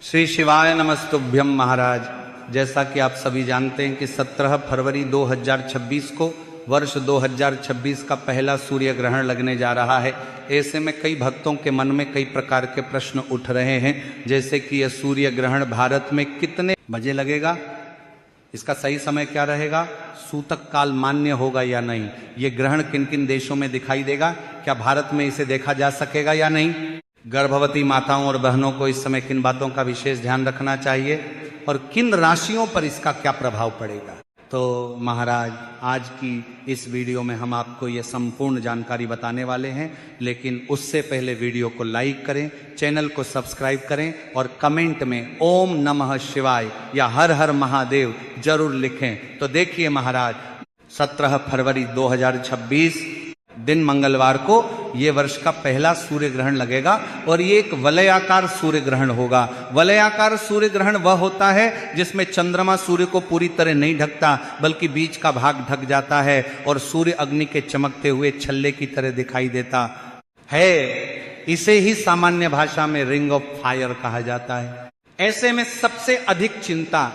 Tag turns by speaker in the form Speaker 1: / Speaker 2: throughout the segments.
Speaker 1: श्री शिवाय नमस्तुभ्यम महाराज। जैसा कि आप सभी जानते हैं कि 17 फरवरी 2026 को वर्ष 2026 का पहला सूर्य ग्रहण लगने जा रहा है। ऐसे में कई भक्तों के मन में कई प्रकार के प्रश्न उठ रहे हैं, जैसे कि यह सूर्य ग्रहण भारत में कितने बजे लगेगा, इसका सही समय क्या रहेगा, सूतक काल मान्य होगा या नहीं, ये ग्रहण किन किन देशों में दिखाई देगा, क्या भारत में इसे देखा जा सकेगा या नहीं, गर्भवती माताओं और बहनों को इस समय किन बातों का विशेष ध्यान रखना चाहिए और किन राशियों पर इसका क्या प्रभाव पड़ेगा। तो महाराज आज की इस वीडियो में हम आपको ये संपूर्ण जानकारी बताने वाले हैं, लेकिन उससे पहले वीडियो को लाइक करें, चैनल को सब्सक्राइब करें और कमेंट में ओम नमः शिवाय या हर हर महादेव जरूर लिखें। तो देखिए महाराज, 17 फरवरी 2026 दिन मंगलवार को ये वर्ष का पहला सूर्य ग्रहण लगेगा और ये एक वलयाकार सूर्य ग्रहण होगा। वलयाकार सूर्य ग्रहण वह होता है जिसमें चंद्रमा सूर्य को पूरी तरह नहीं ढकता, बल्कि बीच का भाग ढक जाता है और सूर्य अग्नि के चमकते हुए छल्ले की तरह दिखाई देता है। इसे ही सामान्य भाषा में रिंग ऑफ फायर कहा जाता है। ऐसे में सबसे अधिक चिंता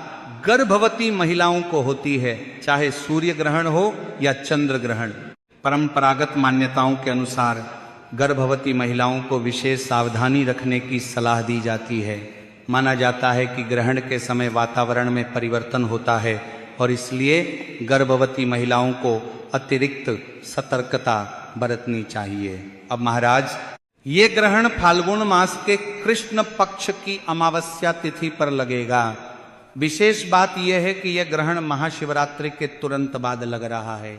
Speaker 1: गर्भवती महिलाओं को होती है, चाहे सूर्य ग्रहण हो या चंद्र ग्रहण। परंपरागत मान्यताओं के अनुसार गर्भवती महिलाओं को विशेष सावधानी रखने की सलाह दी जाती है। माना जाता है कि ग्रहण के समय वातावरण में परिवर्तन होता है और इसलिए गर्भवती महिलाओं को अतिरिक्त सतर्कता बरतनी चाहिए। अब महाराज, ये ग्रहण फाल्गुन मास के कृष्ण पक्ष की अमावस्या तिथि पर लगेगा। विशेष बात यह है कि यह ग्रहण महाशिवरात्रि के तुरंत बाद लग रहा है।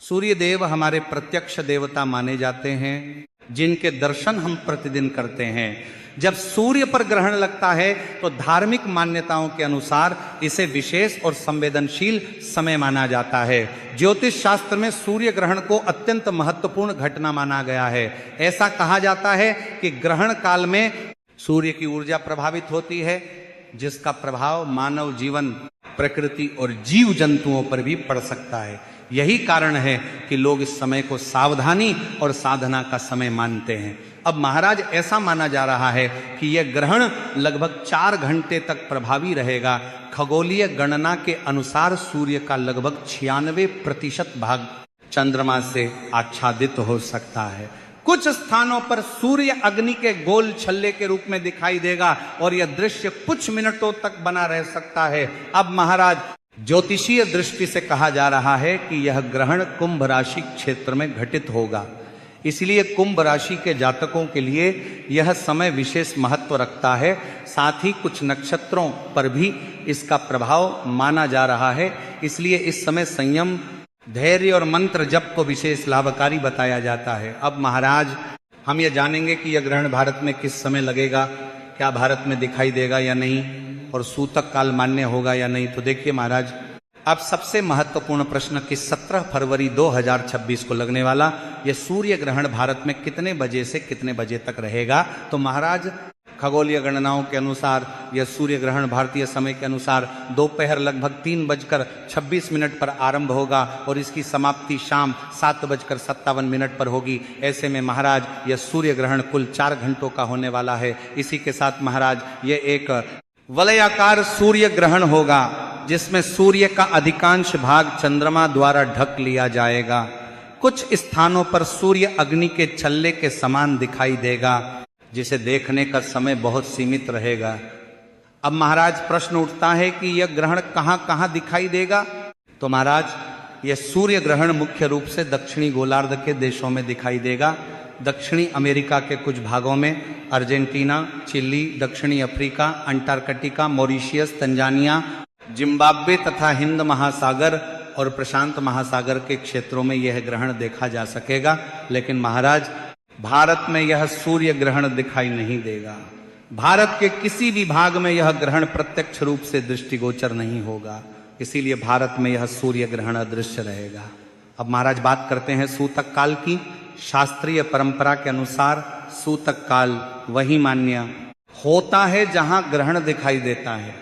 Speaker 1: सूर्य देव हमारे प्रत्यक्ष देवता माने जाते हैं, जिनके दर्शन हम प्रतिदिन करते हैं। जब सूर्य पर ग्रहण लगता है तो धार्मिक मान्यताओं के अनुसार इसे विशेष और संवेदनशील समय माना जाता है। ज्योतिष शास्त्र में सूर्य ग्रहण को अत्यंत महत्वपूर्ण घटना माना गया है। ऐसा कहा जाता है कि ग्रहण काल में सूर्य की ऊर्जा प्रभावित होती है, जिसका प्रभाव मानव जीवन, प्रकृति और जीव जंतुओं पर भी पड़ सकता है। यही कारण है कि लोग इस समय को सावधानी और साधना का समय मानते हैं। अब महाराज, ऐसा माना जा रहा है कि यह ग्रहण लगभग 4 घंटे तक प्रभावी रहेगा। खगोलीय गणना के अनुसार सूर्य का लगभग 96% भाग चंद्रमा से आच्छादित हो सकता है। कुछ स्थानों पर सूर्य अग्नि के गोल छल्ले के रूप में दिखाई देगा और यह दृश्य कुछ मिनटों तक बना रह सकता है। अब महाराज, ज्योतिषीय दृष्टि से कहा जा रहा है कि यह ग्रहण कुंभ राशि क्षेत्र में घटित होगा, इसलिए कुंभ राशि के जातकों के लिए यह समय विशेष महत्व रखता है। साथ ही कुछ नक्षत्रों पर भी इसका प्रभाव माना जा रहा है, इसलिए इस समय संयम, धैर्य और मंत्र जप को विशेष लाभकारी बताया जाता है। अब महाराज, हम ये जानेंगे कि यह ग्रहण भारत में किस समय लगेगा, क्या भारत में दिखाई देगा या नहीं, और सूतक काल मान्य होगा या नहीं। तो देखिए महाराज, अब सबसे महत्वपूर्ण प्रश्न कि 17 फरवरी 2026 को लगने वाला यह सूर्य ग्रहण भारत में कितने बजे से कितने बजे तक रहेगा। तो महाराज, खगोलीय गणनाओं के अनुसार यह सूर्य ग्रहण भारतीय समय के अनुसार दोपहर लगभग 3:26 पर आरंभ होगा और इसकी समाप्ति शाम 7:57 पर होगी। ऐसे में महाराज, यह सूर्य ग्रहण कुल 4 घंटों का होने वाला है। इसी के साथ महाराज, यह एक वलयाकार सूर्य ग्रहण होगा, जिसमें सूर्य का अधिकांश भाग चंद्रमा द्वारा ढक लिया जाएगा। कुछ स्थानों पर सूर्य अग्नि के छल्ले के समान दिखाई देगा, जिसे देखने का समय बहुत सीमित रहेगा। अब महाराज, प्रश्न उठता है कि यह ग्रहण कहां कहां दिखाई देगा। तो महाराज, यह सूर्य ग्रहण मुख्य रूप से दक्षिणी गोलार्ध के देशों में दिखाई देगा। दक्षिणी अमेरिका के कुछ भागों में अर्जेंटीना, चिली, दक्षिणी Africa, Antarctica, Mauritius, Tanzania, Zimbabwe तथा हिंद महासागर और प्रशांत महासागर के क्षेत्रों में यह ग्रहण देखा जा सकेगा। लेकिन महाराज, भारत में यह सूर्य ग्रहण दिखाई नहीं देगा। भारत के किसी भी भाग में यह ग्रहण प्रत्यक्ष रूप से दृष्टिगोचर नहीं होगा, इसीलिए भारत में यह सूर्य ग्रहण अदृश्य रहेगा। अब महाराज, बात करते हैं सूतक काल की। शास्त्रीय परंपरा के अनुसार सूतक काल वही मान्य होता है जहां ग्रहण दिखाई देता है।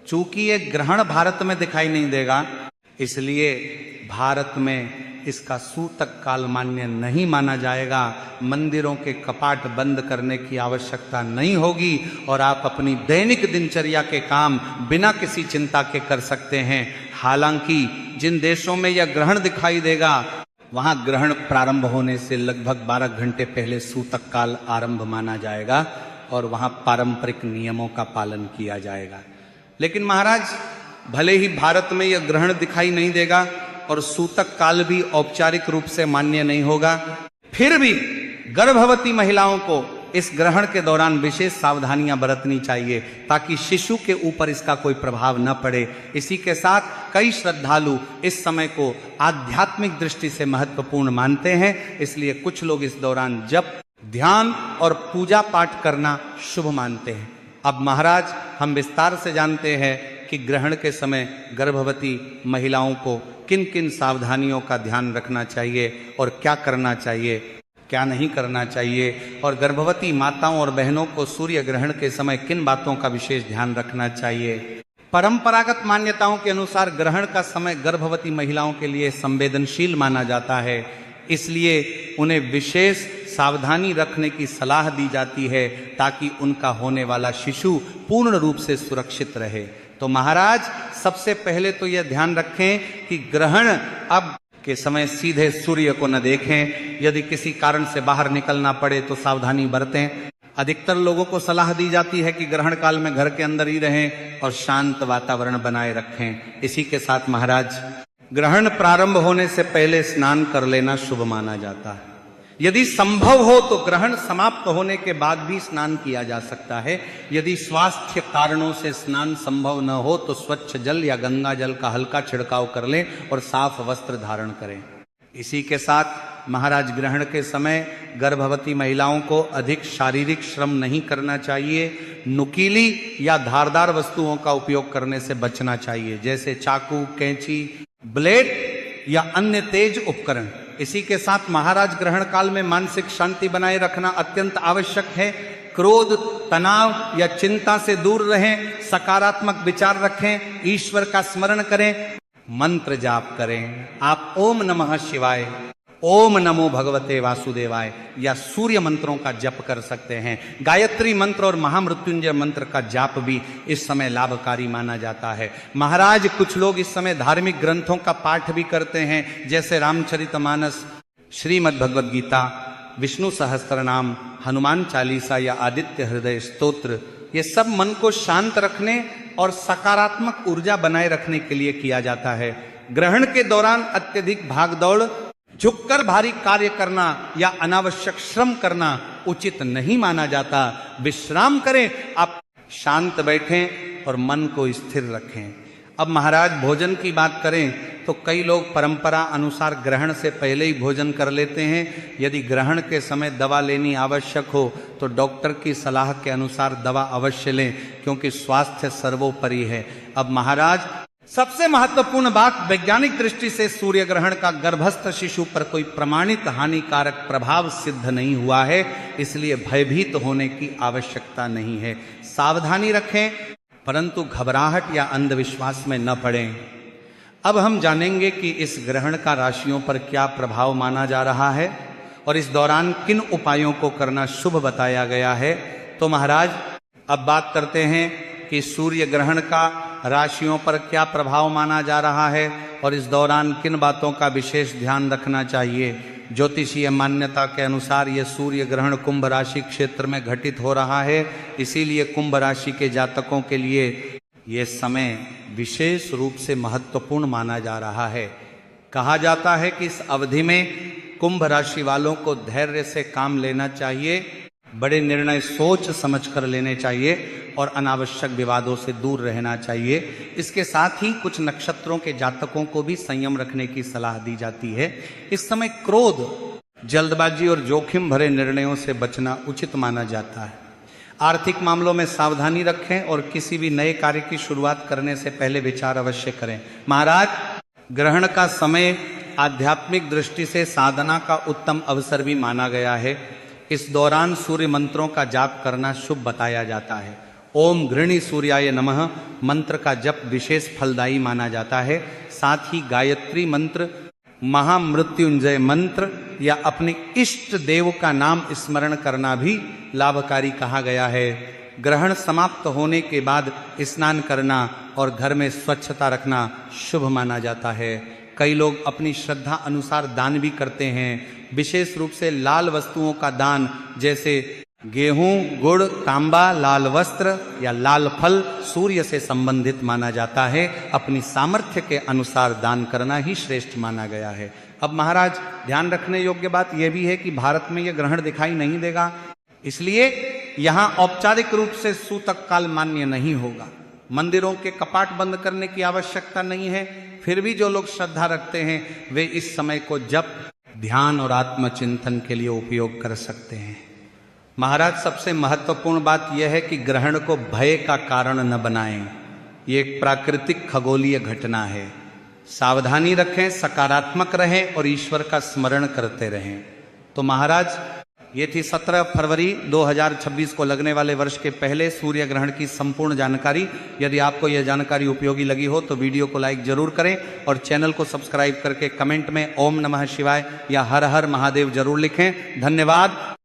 Speaker 1: चूंकि यह ग्रहण भारत में दिखाई नहीं देगा, इसलिए भारत में इसका सूतक काल मान्य नहीं माना जाएगा। मंदिरों के कपाट बंद करने की आवश्यकता नहीं होगी और आप अपनी दैनिक दिनचर्या के काम बिना किसी चिंता के कर सकते हैं। हालांकि जिन देशों में यह ग्रहण दिखाई देगा वहां ग्रहण प्रारंभ होने से लगभग 12 घंटे पहले सूतक काल आरंभ माना जाएगा और वहां पारंपरिक नियमों का पालन किया जाएगा। लेकिन महाराज, भले ही भारत में यह ग्रहण दिखाई नहीं देगा और सूतक काल भी औपचारिक रूप से मान्य नहीं होगा, फिर भी गर्भवती महिलाओं को इस ग्रहण के दौरान विशेष सावधानियां बरतनी चाहिए ताकि शिशु के ऊपर इसका कोई प्रभाव न पड़े। इसी के साथ कई श्रद्धालु इस समय को आध्यात्मिक दृष्टि से महत्वपूर्ण मानते हैं, इसलिए कुछ लोग इस दौरान जप, ध्यान और पूजा पाठ करना शुभ मानते हैं। अब महाराज, हम विस्तार से जानते हैं कि ग्रहण के समय गर्भवती महिलाओं को किन किन सावधानियों का ध्यान रखना चाहिए और क्या करना चाहिए, क्या नहीं करना चाहिए, और गर्भवती माताओं और बहनों को सूर्य ग्रहण के समय किन बातों का विशेष ध्यान रखना चाहिए। परंपरागत मान्यताओं के अनुसार ग्रहण का समय गर्भवती महिलाओं के लिए संवेदनशील माना जाता है, इसलिए उन्हें विशेष सावधानी रखने की सलाह दी जाती है ताकि उनका होने वाला शिशु पूर्ण रूप से सुरक्षित रहे। तो महाराज, सबसे पहले तो यह ध्यान रखें कि ग्रहण अब के समय सीधे सूर्य को न देखें। यदि किसी कारण से बाहर निकलना पड़े तो सावधानी बरतें। अधिकतर लोगों को सलाह दी जाती है कि ग्रहण काल में घर के अंदर ही रहें और शांत वातावरण बनाए रखें। इसी के साथ महाराज, ग्रहण प्रारंभ होने से पहले स्नान कर लेना शुभ माना जाता है। यदि संभव हो तो ग्रहण समाप्त होने के बाद भी स्नान किया जा सकता है। यदि स्वास्थ्य कारणों से स्नान संभव न हो तो स्वच्छ जल या गंगा जल का हल्का छिड़काव कर लें और साफ वस्त्र धारण करें। इसी के साथ महाराज, ग्रहण के समय गर्भवती महिलाओं को अधिक शारीरिक श्रम नहीं करना चाहिए। नुकीली या धारदार वस्तुओं का उपयोग करने से बचना चाहिए, जैसे चाकू, कैंची, ब्लेड या अन्य तेज उपकरण। इसी के साथ महाराज, ग्रहण काल में मानसिक शांति बनाए रखना अत्यंत आवश्यक है। क्रोध, तनाव या चिंता से दूर रहें, सकारात्मक विचार रखें, ईश्वर का स्मरण करें, मंत्र जाप करें। आप ओम नमः शिवाय, ओम नमो भगवते वासुदेवाय या सूर्य मंत्रों का जप कर सकते हैं। गायत्री मंत्र और महामृत्युंजय मंत्र का जाप भी इस समय लाभकारी माना जाता है। महाराज, कुछ लोग इस समय धार्मिक ग्रंथों का पाठ भी करते हैं, जैसे रामचरितमानस, श्रीमद् भगवद गीता, विष्णु सहस्त्रनाम, हनुमान चालीसा या आदित्य हृदय स्तोत्र। ये सब मन को शांत रखने और सकारात्मक ऊर्जा बनाए रखने के लिए किया जाता है। ग्रहण के दौरान अत्यधिक भागदौड़, झुककर भारी कार्य करना या अनावश्यक श्रम करना उचित नहीं माना जाता। विश्राम करें, आप शांत बैठें और मन को स्थिर रखें। अब महाराज, भोजन की बात करें तो कई लोग परंपरा अनुसार ग्रहण से पहले ही भोजन कर लेते हैं। यदि ग्रहण के समय दवा लेनी आवश्यक हो तो डॉक्टर की सलाह के अनुसार दवा अवश्य लें, क्योंकि स्वास्थ्य सर्वोपरि है। अब महाराज, सबसे महत्वपूर्ण बात, वैज्ञानिक दृष्टि से सूर्य ग्रहण का गर्भस्थ शिशु पर कोई प्रमाणित हानिकारक प्रभाव सिद्ध नहीं हुआ है, इसलिए भयभीत होने की आवश्यकता नहीं है। सावधानी रखें, परंतु घबराहट या अंधविश्वास में न पड़ें। अब हम जानेंगे कि इस ग्रहण का राशियों पर क्या प्रभाव माना जा रहा है और इस दौरान किन उपायों को करना शुभ बताया गया है। तो महाराज, अब बात करते हैं कि सूर्य ग्रहण का राशियों पर क्या प्रभाव माना जा रहा है और इस दौरान किन बातों का विशेष ध्यान रखना चाहिए। ज्योतिषीय मान्यता के अनुसार यह सूर्य ग्रहण कुंभ राशि क्षेत्र में घटित हो रहा है, इसीलिए कुंभ राशि के जातकों के लिए यह समय विशेष रूप से महत्वपूर्ण माना जा रहा है। कहा जाता है कि इस अवधि में कुंभ राशि वालों को धैर्य से काम लेना चाहिए, बड़े निर्णय सोच समझकर लेने चाहिए और अनावश्यक विवादों से दूर रहना चाहिए। इसके साथ ही कुछ नक्षत्रों के जातकों को भी संयम रखने की सलाह दी जाती है। इस समय क्रोध, जल्दबाजी और जोखिम भरे निर्णयों से बचना उचित माना जाता है। आर्थिक मामलों में सावधानी रखें और किसी भी नए कार्य की शुरुआत करने से पहले विचार अवश्य करें। महाराज, ग्रहण का समय आध्यात्मिक दृष्टि से साधना का उत्तम अवसर भी माना गया है। इस दौरान सूर्य मंत्रों का जाप करना शुभ बताया जाता है। ओम गृणी सूर्याय नमः मंत्र का जप विशेष फलदायी माना जाता है। साथ ही गायत्री मंत्र, महामृत्युंजय मंत्र या अपने इष्ट देव का नाम स्मरण करना भी लाभकारी कहा गया है। ग्रहण समाप्त होने के बाद स्नान करना और घर में स्वच्छता रखना शुभ माना जाता है। कई लोग अपनी श्रद्धा अनुसार दान भी करते हैं, विशेष रूप से लाल वस्तुओं का दान, जैसे गेहूं, गुड़, तांबा, लाल वस्त्र या लाल फल सूर्य से संबंधित माना जाता है। अपनी सामर्थ्य के अनुसार दान करना ही श्रेष्ठ माना गया है। अब महाराज, ध्यान रखने योग्य बात यह भी है कि भारत में यह ग्रहण दिखाई नहीं देगा, इसलिए यहां औपचारिक रूप से सूतक काल मान्य नहीं होगा। मंदिरों के कपाट बंद करने की आवश्यकता नहीं है, फिर भी जो लोग श्रद्धा रखते हैं वे इस समय को जप, ध्यान और आत्मचिंतन के लिए उपयोग कर सकते हैं। महाराज, सबसे महत्वपूर्ण बात यह है कि ग्रहण को भय का कारण न बनाएं। ये एक प्राकृतिक खगोलीय घटना है। सावधानी रखें, सकारात्मक रहें और ईश्वर का स्मरण करते रहें। तो महाराज, ये थी 17 फरवरी 2026 को लगने वाले वर्ष के पहले सूर्य ग्रहण की संपूर्ण जानकारी। यदि आपको यह जानकारी उपयोगी लगी हो तो वीडियो को लाइक जरूर करें और चैनल को सब्सक्राइब करके कमेंट में ओम नमः शिवाय या हर हर महादेव जरूर लिखें। धन्यवाद।